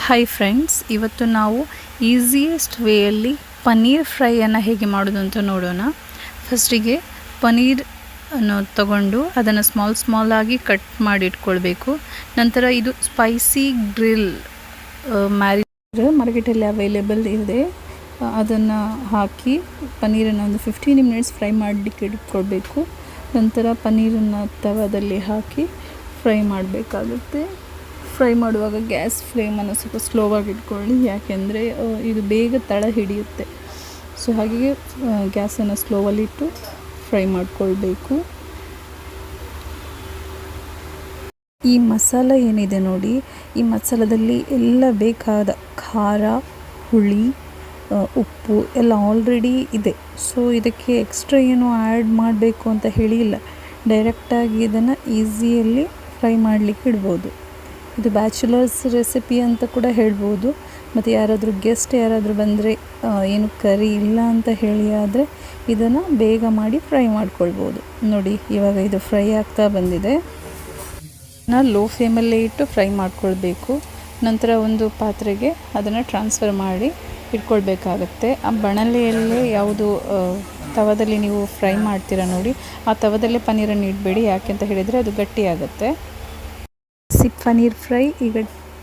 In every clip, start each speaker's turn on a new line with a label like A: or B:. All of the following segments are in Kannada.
A: ಹಾಯ್ ಫ್ರೆಂಡ್ಸ್, ಇವತ್ತು ನಾವು ಈಸಿಯೆಸ್ಟ್ ವೇಯಲ್ಲಿ ಪನ್ನೀರ್ ಫ್ರೈಯನ್ನು ಹೇಗೆ ಮಾಡೋದು ಅಂತ ನೋಡೋಣ. ಫಸ್ಟಿಗೆ ಪನ್ನೀರ್ ಅನ್ನು ತಗೊಂಡು ಅದನ್ನು ಸ್ಮಾಲ್ ಆಗಿ ಕಟ್ ಮಾಡಿ ಇಟ್ಕೊಳ್ಬೇಕು. ನಂತರ ಇದು ಸ್ಪೈಸಿ ಗ್ರಿಲ್ ಮಾರ್ಕೆಟಲ್ಲಿ ಅವೈಲೇಬಲ್ ಇದೆ. ಅದನ್ನು ಹಾಕಿ ಪನ್ನೀರನ್ನು ಒಂದು 15 ಮಿನಿಟ್ಸ್ ಫ್ರೈ ಮಾಡಲಿಕ್ಕೆ ಇಟ್ಕೊಳ್ಬೇಕು. ನಂತರ ಪನ್ನೀರನ್ನು ತವದಲ್ಲಿ ಹಾಕಿ ಫ್ರೈ ಮಾಡಬೇಕಾಗುತ್ತೆ. ಫ್ರೈ ಮಾಡುವಾಗ ಗ್ಯಾಸ್ ಫ್ಲೇಮನ್ನು ಸ್ವಲ್ಪ ಸ್ಲೋವಾಗಿ ಇಟ್ಕೊಳ್ಳಿ, ಯಾಕೆಂದರೆ ಇದು ಬೇಗ ತಳ ಹಿಡಿಯುತ್ತೆ. ಸೊ ಹಾಗೆ ಗ್ಯಾಸನ್ನು ಸ್ಲೋವಲ್ಲಿ ಇಟ್ಟು ಫ್ರೈ ಮಾಡಿಕೊಳ್ಬೇಕು. ಈ ಮಸಾಲ ಏನಿದೆ ನೋಡಿ, ಈ ಮಸಾಲದಲ್ಲಿ ಎಲ್ಲ ಬೇಕಾದ ಖಾರ, ಹುಳಿ, ಉಪ್ಪು ಎಲ್ಲ ಆಲ್ರೆಡಿ ಇದೆ. ಸೊ ಇದಕ್ಕೆ ಎಕ್ಸ್ಟ್ರಾ ಏನು ಆ್ಯಡ್ ಮಾಡಬೇಕು ಅಂತ ಹೇಳಿ ಇಲ್ಲ, ಡೈರೆಕ್ಟಾಗಿ ಇದನ್ನು ಈಸಿಯಲ್ಲಿ ಫ್ರೈ ಮಾಡಲಿಕ್ಕೆ ಇಡ್ಬೋದು. ಇದು ಬ್ಯಾಚುಲರ್ಸ್ ರೆಸಿಪಿ ಅಂತ ಕೂಡ ಹೇಳ್ಬೋದು. ಮತ್ತು ಯಾರಾದರೂ ಗೆಸ್ಟ್ ಬಂದರೆ ಏನು ಕರಿ ಇಲ್ಲ ಅಂತ ಹೇಳಿ ಆದರೆ ಇದನ್ನು ಬೇಗ ಮಾಡಿ ಫ್ರೈ ಮಾಡ್ಕೊಳ್ಬೋದು. ನೋಡಿ, ಇವಾಗ ಇದು ಫ್ರೈ ಆಗ್ತಾ ಬಂದಿದೆ. ಲೋ ಫ್ಲೇಮಲ್ಲೇ ಇಟ್ಟು ಫ್ರೈ ಮಾಡ್ಕೊಳ್ಬೇಕು. ನಂತರ ಒಂದು ಪಾತ್ರೆಗೆ ಅದನ್ನು ಟ್ರಾನ್ಸ್ಫರ್ ಮಾಡಿ ಇಟ್ಕೊಳ್ಬೇಕಾಗತ್ತೆ. ಆ ಬಾಣಲೆಯಲ್ಲೇ ಯಾವುದು ತವದಲ್ಲಿ ನೀವು ಫ್ರೈ ಮಾಡ್ತೀರಾ ನೋಡಿ, ಆ ತವದಲ್ಲೇ ಪನ್ನೀರನ್ನು ಇಡಬೇಡಿ. ಯಾಕೆ ಅಂತ ಹೇಳಿದರೆ ಅದು ಗಟ್ಟಿಯಾಗುತ್ತೆ. ಪನ್ನೀರ್ ಫ್ರೈ ಈಗ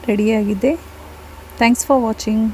A: ರೆಡಿಯಾಗಿದೆ. Thanks for watching.